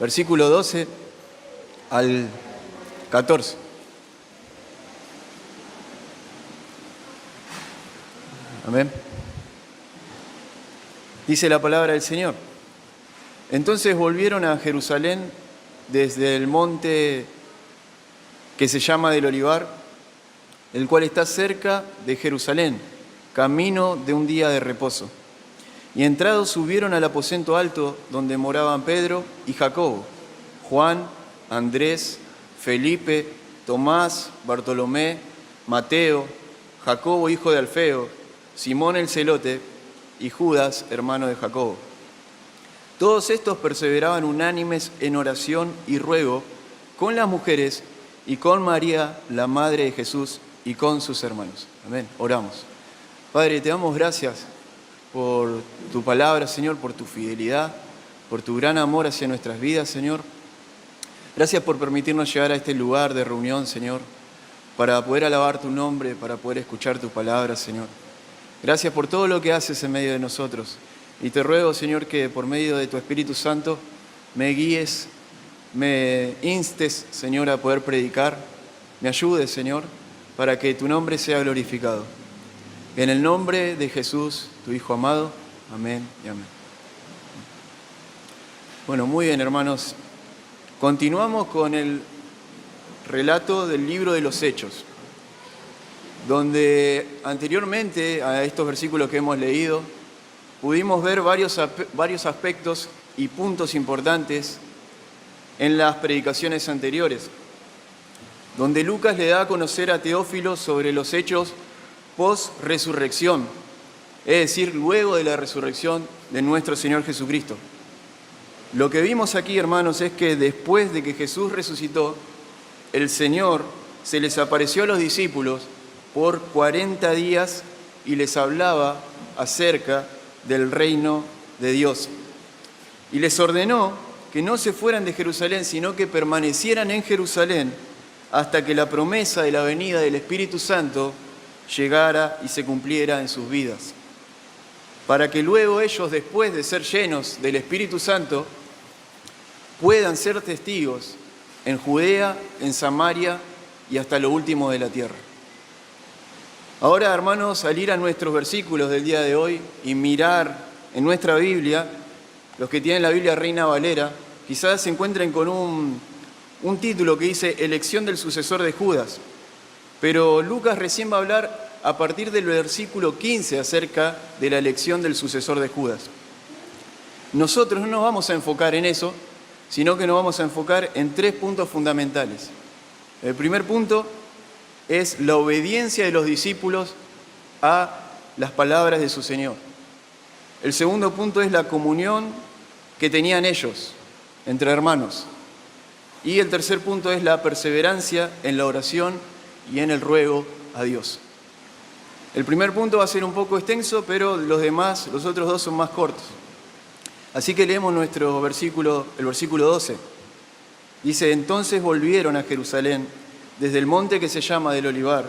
Versículo 12 al 14. Amén. Dice la palabra del Señor. Entonces volvieron a Jerusalén desde el monte que se llama del Olivar, el cual está cerca de Jerusalén, camino de un día de reposo. Y entrados subieron al aposento alto donde moraban Pedro y Jacobo, Juan, Andrés, Felipe, Tomás, Bartolomé, Mateo, Jacobo hijo de Alfeo, Simón el celote y Judas, hermano de Jacobo. Todos estos perseveraban unánimes en oración y ruego con las mujeres y con María, la madre de Jesús, y con sus hermanos. Amén. Oramos. Padre, te damos gracias por tu palabra, Señor, por tu fidelidad, por tu gran amor hacia nuestras vidas, Señor. Gracias por permitirnos llegar a este lugar de reunión, Señor, para poder alabar tu nombre, para poder escuchar tu palabra, Señor. Gracias por todo lo que haces en medio de nosotros. Y te ruego, Señor, que por medio de tu Espíritu Santo me guíes, me instes, Señor, a poder predicar. Me ayudes, Señor, para que tu nombre sea glorificado. En el nombre de Jesús, tu Hijo amado. Amén y amén. Bueno, muy bien, hermanos. Continuamos con el relato del libro de los Hechos, donde anteriormente a estos versículos que hemos leído, pudimos ver varios aspectos y puntos importantes en las predicaciones anteriores, donde Lucas le da a conocer a Teófilo sobre los hechos post-resurrección, es decir, luego de la resurrección de nuestro Señor Jesucristo. Lo que vimos aquí, hermanos, es que después de que Jesús resucitó, el Señor se les apareció a los discípulos por 40 días y les hablaba acerca del reino de Dios. Y les ordenó que no se fueran de Jerusalén, sino que permanecieran en Jerusalén hasta que la promesa de la venida del Espíritu Santo llegara y se cumpliera en sus vidas. Para que luego ellos, después de ser llenos del Espíritu Santo, puedan ser testigos en Judea, en Samaria y hasta lo último de la tierra. Ahora, hermanos, al ir a nuestros versículos del día de hoy y mirar en nuestra Biblia, los que tienen la Biblia Reina Valera, quizás se encuentren con un título que dice Elección del sucesor de Judas. Pero Lucas recién va a hablar a partir del versículo 15 acerca de la elección del sucesor de Judas. Nosotros no nos vamos a enfocar en eso, sino que nos vamos a enfocar en 3 puntos fundamentales. El primer punto es la obediencia de los discípulos a las palabras de su Señor. El segundo punto es la comunión que tenían ellos entre hermanos. Y el tercer punto es la perseverancia en la oración y en el ruego a Dios. El primer punto va a ser un poco extenso, pero los otros dos son más cortos. Así que leemos el versículo 12. Dice, entonces volvieron a Jerusalén desde el monte que se llama del Olivar,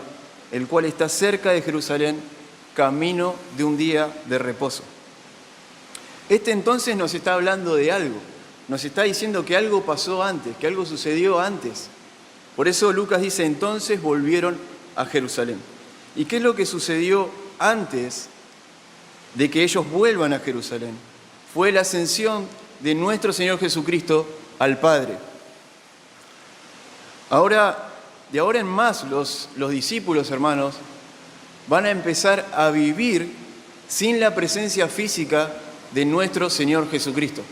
el cual está cerca de Jerusalén, camino de un día de reposo. Este entonces nos está hablando de algo, nos está diciendo que algo pasó antes, que algo sucedió antes. Por eso Lucas dice, entonces volvieron a Jerusalén. ¿Y qué es lo que sucedió antes de que ellos vuelvan a Jerusalén? Fue la ascensión de nuestro Señor Jesucristo al Padre. Ahora, de ahora en más, los discípulos, hermanos, van a empezar a vivir sin la presencia física de nuestro Señor Jesucristo.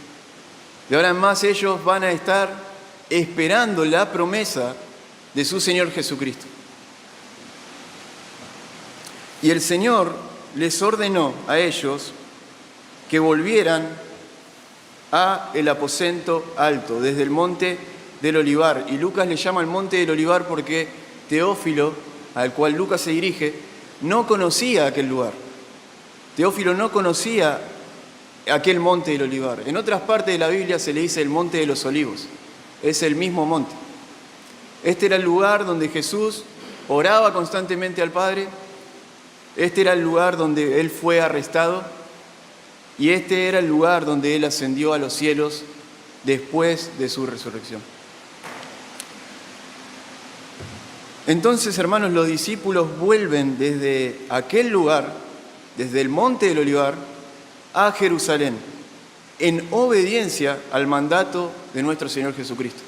De ahora en más ellos van a estar esperando la promesa de su Señor Jesucristo. Y el Señor les ordenó a ellos que volvieran a el aposento alto, desde el monte del Olivar. Y Lucas le llama el monte del Olivar porque Teófilo, al cual Lucas se dirige, no conocía aquel lugar. Teófilo no conocía aquel monte del Olivar. En otras partes de la Biblia se le dice el monte de los olivos. Es el mismo monte. Este era el lugar donde Jesús oraba constantemente al Padre. Este era el lugar donde él fue arrestado. y este era el lugar donde Él ascendió a los cielos después de su resurrección. Entonces, hermanos, los discípulos vuelven desde aquel lugar, desde el Monte del Olivar, a Jerusalén, en obediencia al mandato de nuestro Señor Jesucristo.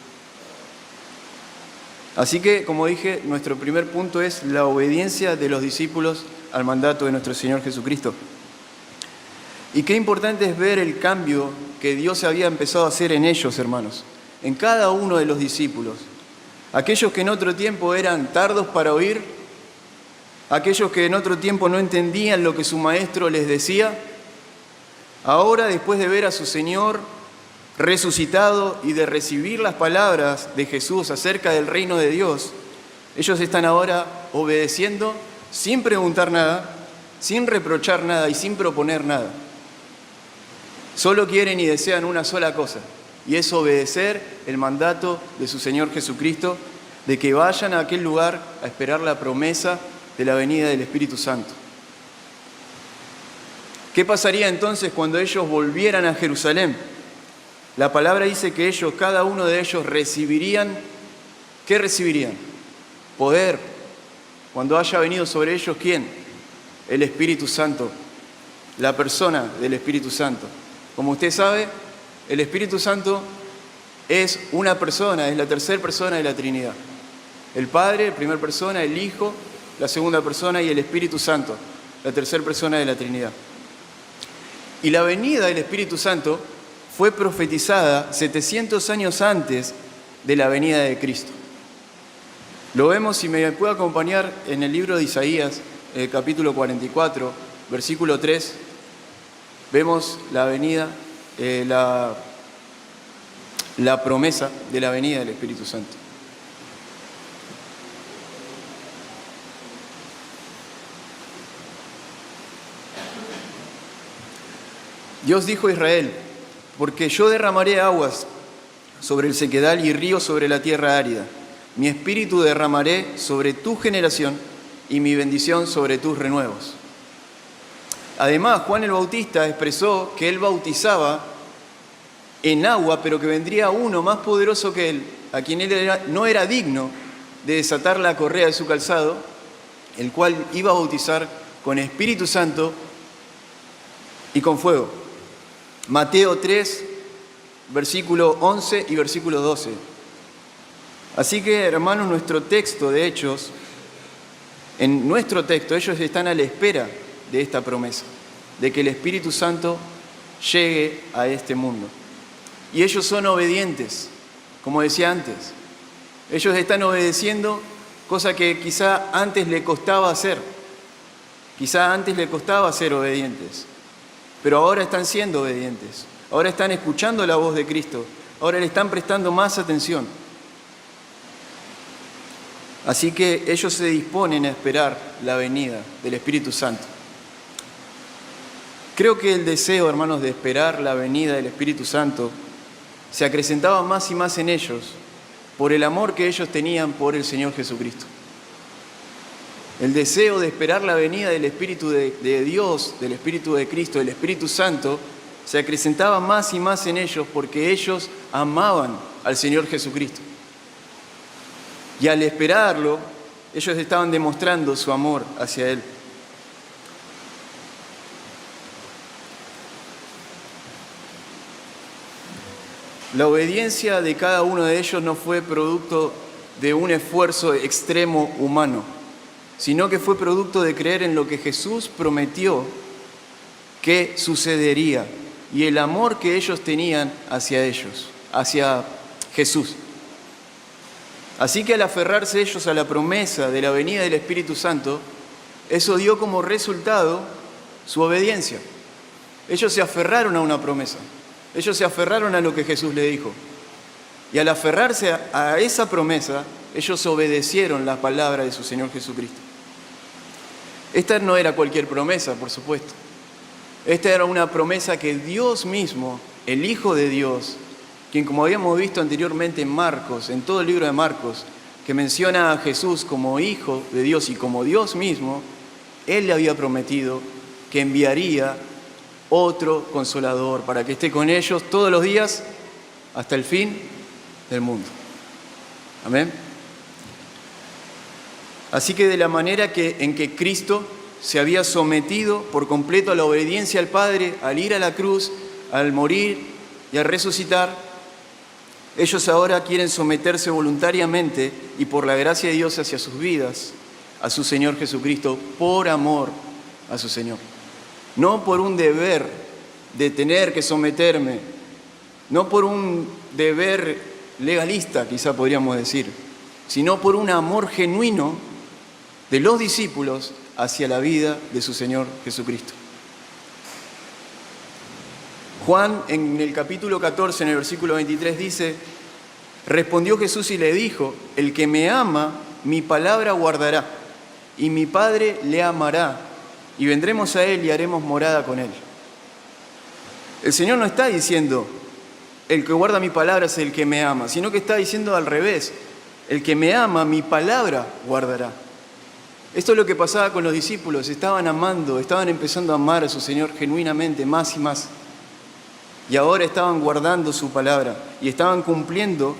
Así que, como dije, nuestro primer punto es la obediencia de los discípulos al mandato de nuestro Señor Jesucristo. Y qué importante es ver el cambio que Dios había empezado a hacer en ellos, hermanos, en cada uno de los discípulos. Aquellos que en otro tiempo eran tardos para oír, aquellos que en otro tiempo no entendían lo que su maestro les decía, ahora, después de ver a su Señor resucitado y de recibir las palabras de Jesús acerca del reino de Dios, ellos están ahora obedeciendo sin preguntar nada, sin reprochar nada y sin proponer nada. Solo quieren y desean una sola cosa, y es obedecer el mandato de su Señor Jesucristo, de que vayan a aquel lugar a esperar la promesa de la venida del Espíritu Santo. ¿Qué pasaría entonces cuando ellos volvieran a Jerusalén? La palabra dice que ellos, cada uno de ellos, recibirían, ¿qué recibirían? Poder. Cuando haya venido sobre ellos, ¿quién? El Espíritu Santo, la persona del Espíritu Santo. Como usted sabe, el Espíritu Santo es una persona, es la tercera persona de la Trinidad. El Padre, primera persona, el Hijo, la segunda persona, y el Espíritu Santo, la tercera persona de la Trinidad. Y la venida del Espíritu Santo fue profetizada 700 años antes de la venida de Cristo. Lo vemos, si me puede acompañar, en el libro de Isaías, capítulo 44, versículo 3. Vemos la venida, la promesa de la venida del Espíritu Santo. Dios dijo a Israel: porque yo derramaré aguas sobre el sequedal y ríos sobre la tierra árida. Mi espíritu derramaré sobre tu generación y mi bendición sobre tus renuevos. Además, Juan el Bautista expresó que él bautizaba en agua, pero que vendría uno más poderoso que él, a quien él no era digno de desatar la correa de su calzado, el cual iba a bautizar con Espíritu Santo y con fuego. Mateo 3, versículo 11 y versículo 12. Así que, hermanos, nuestro texto de Hechos, en nuestro texto, ellos están a la espera de esta promesa, de que el Espíritu Santo llegue a este mundo. Y ellos son obedientes, como decía antes. Ellos están obedeciendo, cosa que quizá antes le costaba hacer. Quizá antes le costaba ser obedientes, pero ahora están siendo obedientes. Ahora están escuchando la voz de Cristo. Ahora le están prestando más atención. Así que ellos se disponen a esperar la venida del Espíritu Santo. Creo que el deseo, hermanos, de esperar la venida del Espíritu Santo se acrecentaba más y más en ellos por el amor que ellos tenían por el Señor Jesucristo. El deseo de esperar la venida del Espíritu de Dios, del Espíritu de Cristo, del Espíritu Santo, se acrecentaba más y más en ellos porque ellos amaban al Señor Jesucristo. Y al esperarlo, ellos estaban demostrando su amor hacia Él. La obediencia de cada uno de ellos no fue producto de un esfuerzo extremo humano, sino que fue producto de creer en lo que Jesús prometió que sucedería y el amor que ellos tenían hacia ellos, hacia Jesús. Así que al aferrarse ellos a la promesa de la venida del Espíritu Santo, eso dio como resultado su obediencia. Ellos se aferraron a una promesa. Ellos se aferraron a lo que Jesús le dijo. Y al aferrarse a esa promesa, ellos obedecieron la palabra de su Señor Jesucristo. Esta no era cualquier promesa, por supuesto. Esta era una promesa que Dios mismo, el Hijo de Dios, quien, como habíamos visto anteriormente en Marcos, en todo el libro de Marcos, que menciona a Jesús como Hijo de Dios y como Dios mismo, Él le había prometido que enviaría otro Consolador, para que esté con ellos todos los días hasta el fin del mundo. Amén. Así que de la manera en que Cristo se había sometido por completo a la obediencia al Padre, al ir a la cruz, al morir y al resucitar, ellos ahora quieren someterse voluntariamente y por la gracia de Dios hacia sus vidas, a su Señor Jesucristo, por amor a su Señor. No por un deber de tener que someterme, no por un deber legalista, quizá podríamos decir, sino por un amor genuino de los discípulos hacia la vida de su Señor Jesucristo. Juan, en el capítulo 14, en el versículo 23, dice: respondió Jesús y le dijo: el que me ama, mi palabra guardará, y mi Padre le amará, y vendremos a él y haremos morada con él. El Señor no está diciendo: el que guarda mi palabra es el que me ama, sino que está diciendo al revés: el que me ama, mi palabra guardará. Esto es lo que pasaba con los discípulos, estaban amando, estaban empezando a amar a su Señor genuinamente, más y más. Y ahora estaban guardando su palabra y estaban cumpliendo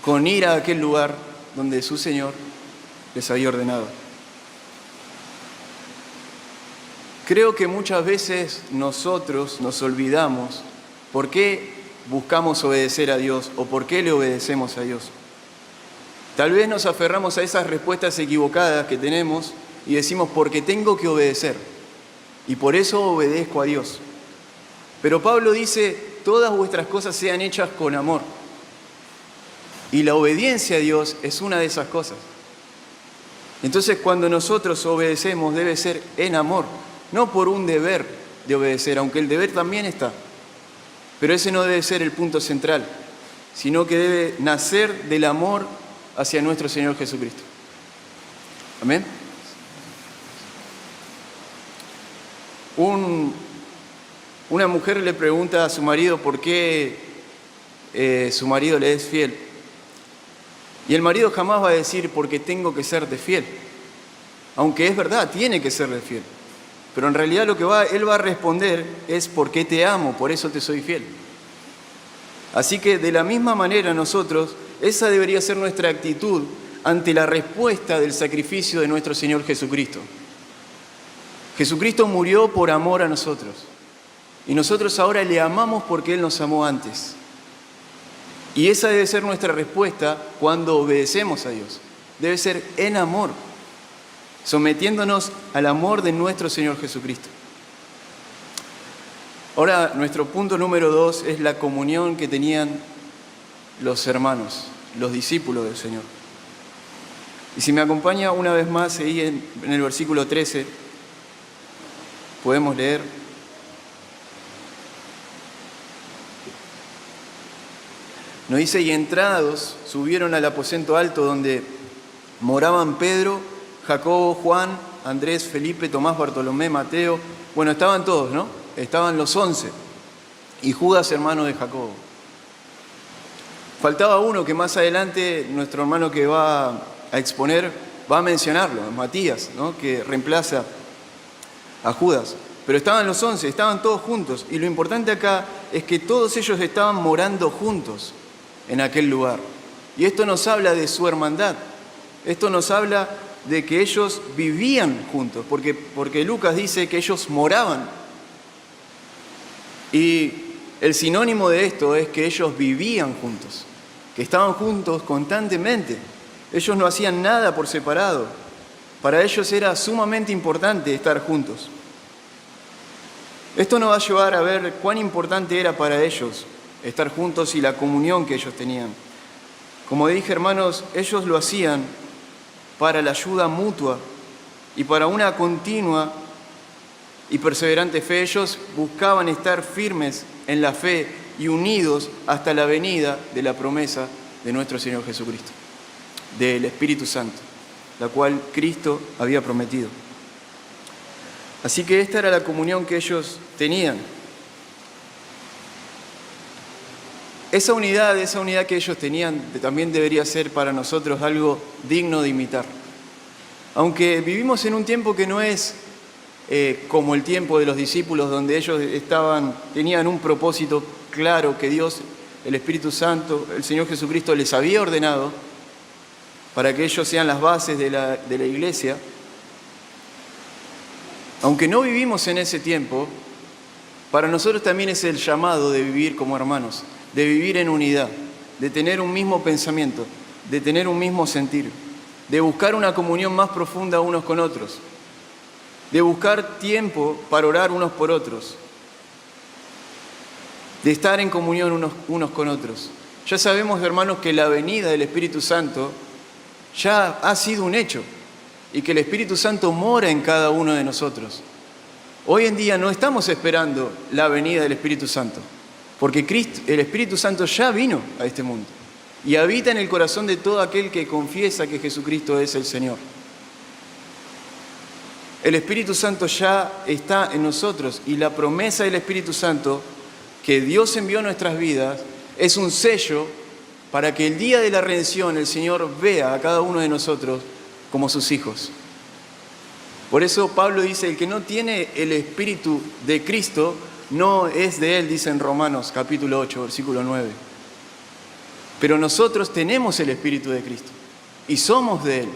con ir a aquel lugar donde su Señor les había ordenado. Creo que muchas veces nosotros nos olvidamos por qué buscamos obedecer a Dios o por qué le obedecemos a Dios. Tal vez nos aferramos a esas respuestas equivocadas que tenemos y decimos: porque tengo que obedecer y por eso obedezco a Dios. Pero Pablo dice: todas vuestras cosas sean hechas con amor. Y la obediencia a Dios es una de esas cosas. Entonces, cuando nosotros obedecemos, debe ser en amor, no por un deber de obedecer, aunque el deber también está. Pero ese no debe ser el punto central, sino que debe nacer del amor hacia nuestro Señor Jesucristo. Amén. Una mujer le pregunta a su marido por qué su marido le es fiel. Y el marido jamás va a decir: porque tengo que serte fiel. Aunque es verdad, tiene que serle fiel. Pero en realidad lo que él va a responder es: porque te amo, por eso te soy fiel. Así que de la misma manera nosotros, esa debería ser nuestra actitud ante la respuesta del sacrificio de nuestro Señor Jesucristo. Jesucristo murió por amor a nosotros. Y nosotros ahora le amamos porque Él nos amó antes. Y esa debe ser nuestra respuesta cuando obedecemos a Dios. Debe ser en amor, sometiéndonos al amor de nuestro Señor Jesucristo. Ahora, nuestro punto número 2 es la comunión que tenían los hermanos, los discípulos del Señor. Y si me acompaña una vez más, ahí en el versículo 13, podemos leer: nos dice: y entrados subieron al aposento alto donde moraban Pedro, Jacobo, Juan, Andrés, Felipe, Tomás, Bartolomé, Mateo. Bueno, estaban todos, ¿no? Estaban los 11. Y Judas, hermano de Jacobo. Faltaba uno que más adelante nuestro hermano que va a exponer va a mencionarlo, Matías, ¿no? Que reemplaza a Judas. Pero estaban los 11, estaban todos juntos. Y lo importante acá es que todos ellos estaban morando juntos en aquel lugar. Y esto nos habla de su hermandad. Esto nos habla de que ellos vivían juntos, porque Lucas dice que ellos moraban. Y el sinónimo de esto es que ellos vivían juntos, que estaban juntos constantemente. Ellos no hacían nada por separado. Para ellos era sumamente importante estar juntos. Esto nos va a llevar a ver cuán importante era para ellos estar juntos y la comunión que ellos tenían. Como dije, hermanos, ellos lo hacían para la ayuda mutua y para una continua y perseverante fe. Ellos buscaban estar firmes en la fe y unidos hasta la venida de la promesa de nuestro Señor Jesucristo, del Espíritu Santo, la cual Cristo había prometido. Así que esta era la comunión que ellos tenían. Esa unidad que ellos tenían también debería ser para nosotros algo digno de imitar. Aunque vivimos en un tiempo que no es como el tiempo de los discípulos, donde ellos tenían un propósito claro que Dios, el Espíritu Santo, el Señor Jesucristo les había ordenado para que ellos sean las bases de la iglesia. Aunque no vivimos en ese tiempo, para nosotros también es el llamado de vivir como hermanos, de vivir en unidad, de tener un mismo pensamiento, de tener un mismo sentir, de buscar una comunión más profunda unos con otros, de buscar tiempo para orar unos por otros, de estar en comunión unos con otros. Ya sabemos, hermanos, que la venida del Espíritu Santo ya ha sido un hecho y que el Espíritu Santo mora en cada uno de nosotros. Hoy en día no estamos esperando la venida del Espíritu Santo, porque el Espíritu Santo ya vino a este mundo y habita en el corazón de todo aquel que confiesa que Jesucristo es el Señor. El Espíritu Santo ya está en nosotros y la promesa del Espíritu Santo que Dios envió a nuestras vidas es un sello para que el día de la redención el Señor vea a cada uno de nosotros como sus hijos. Por eso Pablo dice, el que no tiene el Espíritu de Cristo no es de Él, dice en Romanos capítulo 8, versículo 9. Pero nosotros tenemos el Espíritu de Cristo y somos de Él.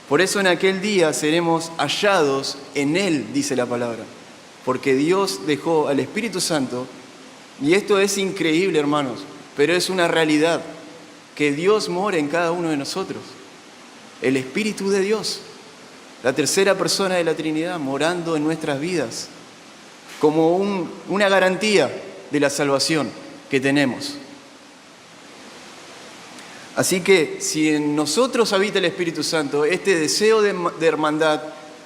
Por eso en aquel día seremos hallados en Él, dice la palabra. Porque Dios dejó al Espíritu Santo, y esto es increíble, hermanos, pero es una realidad, que Dios mora en cada uno de nosotros. El Espíritu de Dios, la tercera persona de la Trinidad, morando en nuestras vidas, como una garantía de la salvación que tenemos. Así que si en nosotros habita el Espíritu Santo, este deseo de hermandad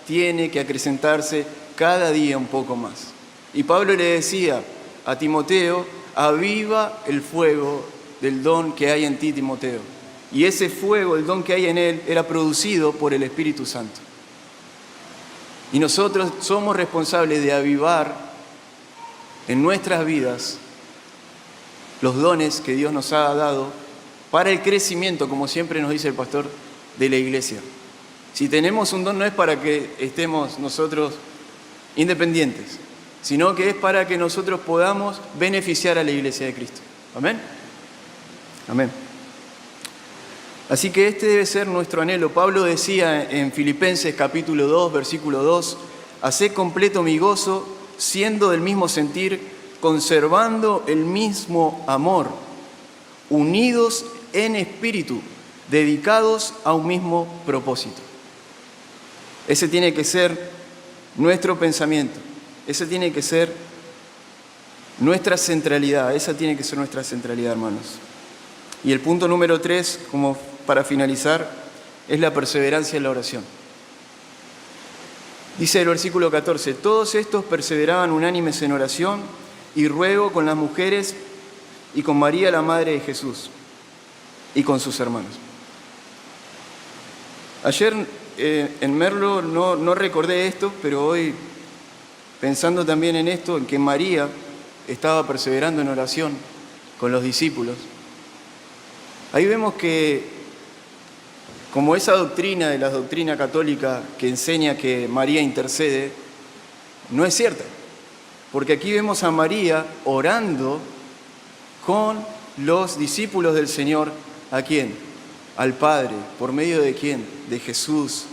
tiene que acrecentarse cada día un poco más. Y Pablo le decía a Timoteo, aviva el fuego del don que hay en ti, Timoteo. Y ese fuego, el don que hay en él, era producido por el Espíritu Santo. Y nosotros somos responsables de avivar en nuestras vidas los dones que Dios nos ha dado para el crecimiento, como siempre nos dice el pastor, de la iglesia. Si tenemos un don no es para que estemos nosotros independientes, sino que es para que nosotros podamos beneficiar a la iglesia de Cristo. ¿Amén? Amén. Así que este debe ser nuestro anhelo. Pablo decía en Filipenses capítulo 2, versículo 2, haced completo mi gozo, siendo del mismo sentir, conservando el mismo amor, unidos en espíritu, dedicados a un mismo propósito. Ese tiene que ser nuestro pensamiento, ese tiene que ser nuestra centralidad, esa tiene que ser nuestra centralidad, hermanos. Y el punto número 3, como para finalizar, es la perseverancia en la oración. Dice el versículo 14, todos estos perseveraban unánimes en oración y ruego con las mujeres y con María, la madre de Jesús, y con sus hermanos. Ayer en Merlo no recordé esto, pero hoy, pensando también en esto, en que María estaba perseverando en oración con los discípulos, ahí vemos que, como esa doctrina de la doctrina católica que enseña que María intercede, no es cierta. Porque aquí vemos a María orando con los discípulos del Señor. ¿A quién? Al Padre. ¿Por medio de quién? De Jesús.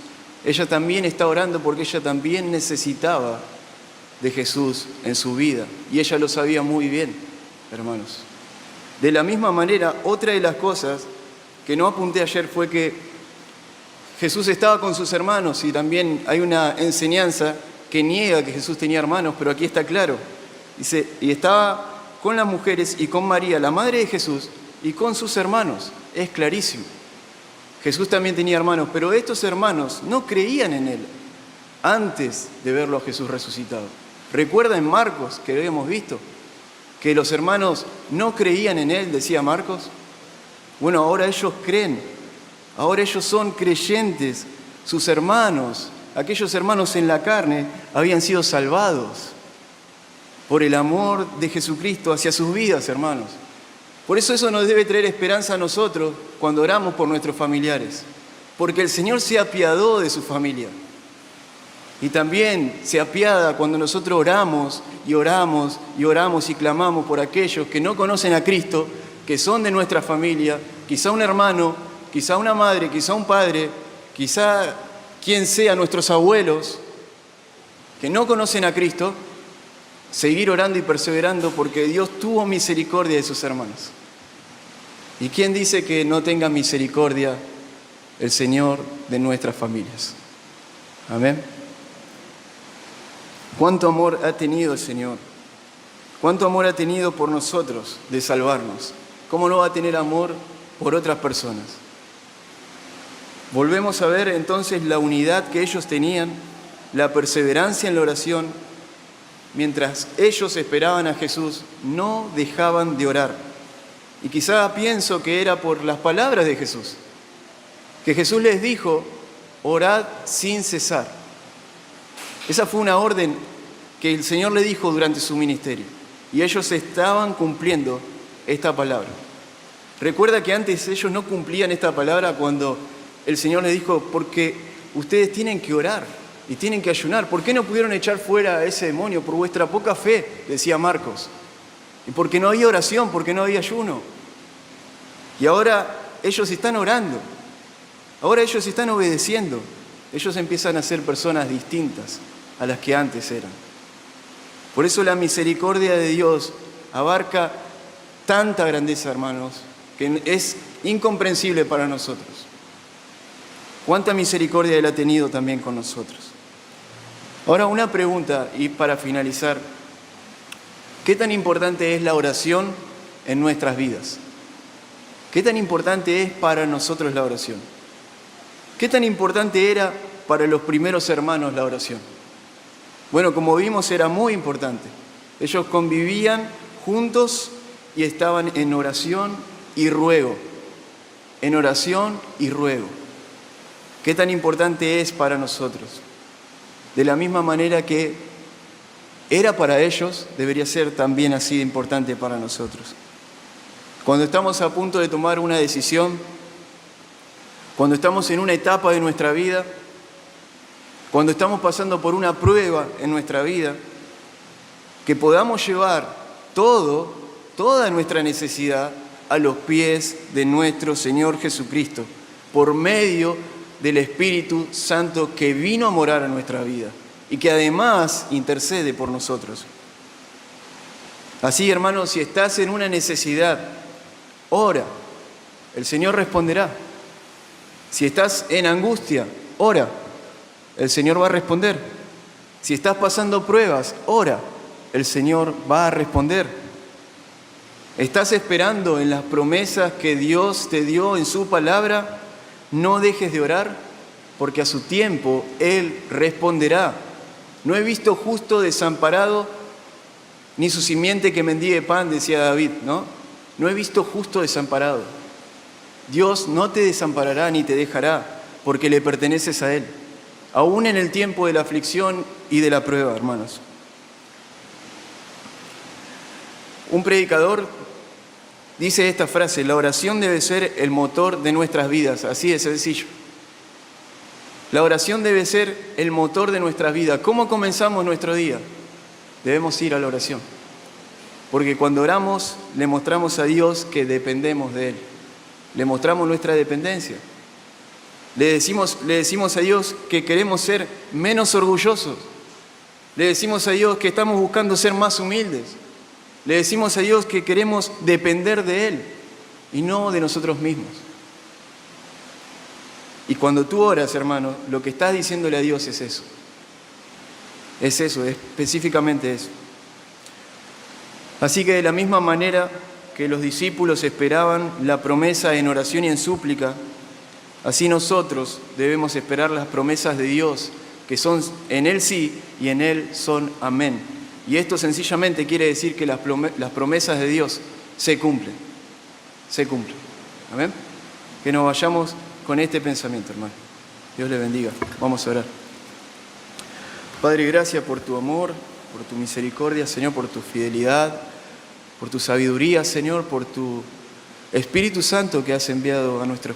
Ella también está orando porque ella también necesitaba de Jesús en su vida. Y ella lo sabía muy bien, hermanos. De la misma manera, otra de las cosas que no apunté ayer fue que Jesús estaba con sus hermanos y también hay una enseñanza que niega que Jesús tenía hermanos, pero aquí está claro. Dice, y estaba con las mujeres y con María, la madre de Jesús, y con sus hermanos. Es clarísimo. Jesús también tenía hermanos, pero estos hermanos no creían en Él antes de verlo a Jesús resucitado. Recuerda en Marcos, que lo hemos visto, que los hermanos no creían en Él, decía Marcos. Bueno, ahora ellos creen, ahora ellos son creyentes, sus hermanos, aquellos hermanos en la carne, habían sido salvados por el amor de Jesucristo hacia sus vidas, hermanos. Por eso nos debe traer esperanza a nosotros cuando oramos por nuestros familiares, porque el Señor se apiadó de su familia. Y también se apiada cuando nosotros oramos y oramos y oramos y clamamos por aquellos que no conocen a Cristo, que son de nuestra familia, quizá un hermano, quizá una madre, quizá un padre, quizá quien sea, nuestros abuelos, que no conocen a Cristo, seguir orando y perseverando porque Dios tuvo misericordia de sus hermanos. ¿Y quién dice que no tenga misericordia el Señor de nuestras familias? Amén. ¿Cuánto amor ha tenido el Señor? ¿Cuánto amor ha tenido por nosotros de salvarnos? ¿Cómo no va a tener amor por otras personas? Volvemos a ver entonces la unidad que ellos tenían, la perseverancia en la oración. Mientras ellos esperaban a Jesús, no dejaban de orar. Y quizá pienso que era por las palabras de Jesús, que Jesús les dijo, orad sin cesar. Esa fue una orden que el Señor le dijo durante su ministerio. Y ellos estaban cumpliendo esta palabra. Recuerda que antes ellos no cumplían esta palabra cuando el Señor les dijo, porque ustedes tienen que orar y tienen que ayunar. ¿Por qué no pudieron echar fuera a ese demonio? Por vuestra poca fe, decía Marcos. Y porque no había oración, porque no había ayuno. Y ahora ellos están orando. Ahora ellos están obedeciendo. Ellos empiezan a ser personas distintas a las que antes eran. Por eso la misericordia de Dios abarca tanta grandeza, hermanos, que es incomprensible para nosotros. ¿Cuánta misericordia Él ha tenido también con nosotros? Ahora una pregunta, y para finalizar, ¿qué tan importante es la oración en nuestras vidas? ¿Qué tan importante es para nosotros la oración? ¿Qué tan importante era para los primeros hermanos la oración? Bueno, como vimos, era muy importante. Ellos convivían juntos y estaban en oración y ruego. En oración y ruego. ¿Qué tan importante es para nosotros? De la misma manera que era para ellos, debería ser también así de importante para nosotros. Cuando estamos a punto de tomar una decisión, cuando estamos en una etapa de nuestra vida, cuando estamos pasando por una prueba en nuestra vida, que podamos llevar toda nuestra necesidad a los pies de nuestro Señor Jesucristo, por medio del Espíritu Santo que vino a morar a nuestra vida y que además intercede por nosotros. Así, hermanos, si estás en una necesidad, ora, el Señor responderá. Si estás en angustia, ora, el Señor va a responder. Si estás pasando pruebas, ora, el Señor va a responder. ¿Estás esperando en las promesas que Dios te dio en su palabra? No dejes de orar, porque a su tiempo Él responderá. No he visto justo desamparado, ni su simiente que mendigue pan, decía David, ¿no? No he visto justo desamparado. Dios no te desamparará ni te dejará, porque le perteneces a Él, aún en el tiempo de la aflicción y de la prueba, hermanos. Un predicador dice esta frase: la oración debe ser el motor de nuestras vidas, así de sencillo. La oración debe ser el motor de nuestras vidas. ¿Cómo comenzamos nuestro día? Debemos ir a la oración, porque cuando oramos le mostramos a Dios que dependemos de Él, le mostramos nuestra dependencia. Le decimos a Dios que queremos ser menos orgullosos. Le decimos a Dios que estamos buscando ser más humildes. Le decimos a Dios que queremos depender de Él y no de nosotros mismos. Y cuando tú oras, hermano, lo que estás diciéndole a Dios es eso. Es eso, específicamente eso. Así que de la misma manera que los discípulos esperaban la promesa en oración y en súplica, así nosotros debemos esperar las promesas de Dios, que son en Él sí y en Él son amén. Y esto sencillamente quiere decir que las promesas de Dios se cumplen. Se cumplen. Amén. Que nos vayamos con este pensamiento, hermano. Dios le bendiga. Vamos a orar. Padre, gracias por tu amor, por tu misericordia, Señor, por tu fidelidad, por tu sabiduría, Señor, por tu Espíritu Santo que has enviado a nuestros